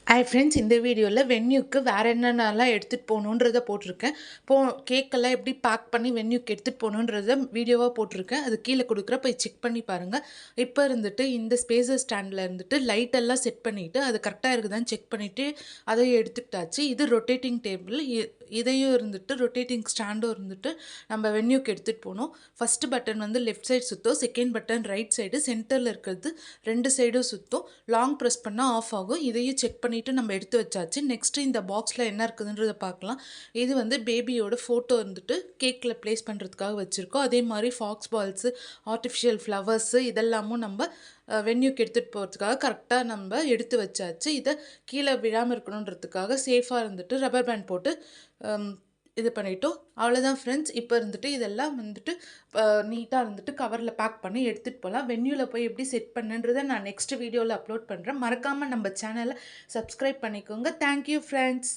Hi friends, இந்த வீடியோவில் வென்யூக்கு வேறு என்னென்னலாம் எடுத்துகிட்டு போகணுன்றத போட்டிருக்கேன். கேக்கெல்லாம் எப்படி பேக் பண்ணி வென்யூக்கு எடுத்துகிட்டு போகணுன்றத வீடியோவாக போட்டிருக்கேன். அது கீழே கொடுக்குற போய் செக் பண்ணி பாருங்கள். இப்போ இருந்துட்டு இந்த ஸ்பேசர் ஸ்டாண்டில் இருந்துட்டு லைட்டெல்லாம் செட் பண்ணிவிட்டு அது கரெக்டாக இருக்குதான்னு செக் பண்ணிவிட்டு அதையும் எடுத்துக்கிட்டாச்சு. இது ரொட்டேட்டிங் டேபிள். இதையும் இருந்துட்டு ரொட்டேட்டிங் ஸ்டாண்டும் இருந்துட்டு நம்ம வென்யூக்கு எடுத்துகிட்டு போகணும். ஃபஸ்ட்டு பட்டன் வந்து லெஃப்ட் சைடு சுற்றும், செகண்ட் பட்டன் ரைட் சைடு, சென்டரில் இருக்கிறது ரெண்டு சைடும் சுற்றும். லாங் ப்ரெஸ் பண்ணால் ஆஃப் ஆகும். இதையும் செக் பண்ணிவிட்டு நம்ம எடுத்து வச்சாச்சு. நெக்ஸ்ட்டு இந்த பாக்ஸில் என்ன இருக்குதுன்றதை பார்க்கலாம். இது வந்து பேபியோட ஃபோட்டோ இருந்துட்டு கேக்கில் ப்ளேஸ் பண்ணுறதுக்காக வச்சுருக்கோம். அதே மாதிரி ஃபாக்ஸ் பால்ஸு, ஆர்டிஃபிஷியல் ஃப்ளவர்ஸு இதெல்லாமும் நம்ம வென்யூக்கு எடுத்துகிட்டு போகிறதுக்காக கரெக்டாக நம்ம எடுத்து வச்சாச்சு. இதை கீழே விழாமல் இருக்கணுன்றதுக்காக சேஃபாக இருந்துட்டு ரப்பர் பேண்ட் போட்டு இது பண்ணிட்டோம். அவ்வளோதான் ஃப்ரெண்ட்ஸ். இப்போ இருந்துட்டு இதெல்லாம் வந்துட்டு நீட்டாக இருந்துட்டு கவரில் பேக் பண்ணி எடுத்துகிட்டு போகலாம். வென்யூவில் போய் எப்படி செட் பண்ணுன்றதை நான் நெக்ஸ்ட் வீடியோவில் அப்லோட் பண்ணுறேன். மறக்காமல் நம்ம சேனலை சப்ஸ்கிரைப் பண்ணிக்கோங்க. Thank you friends.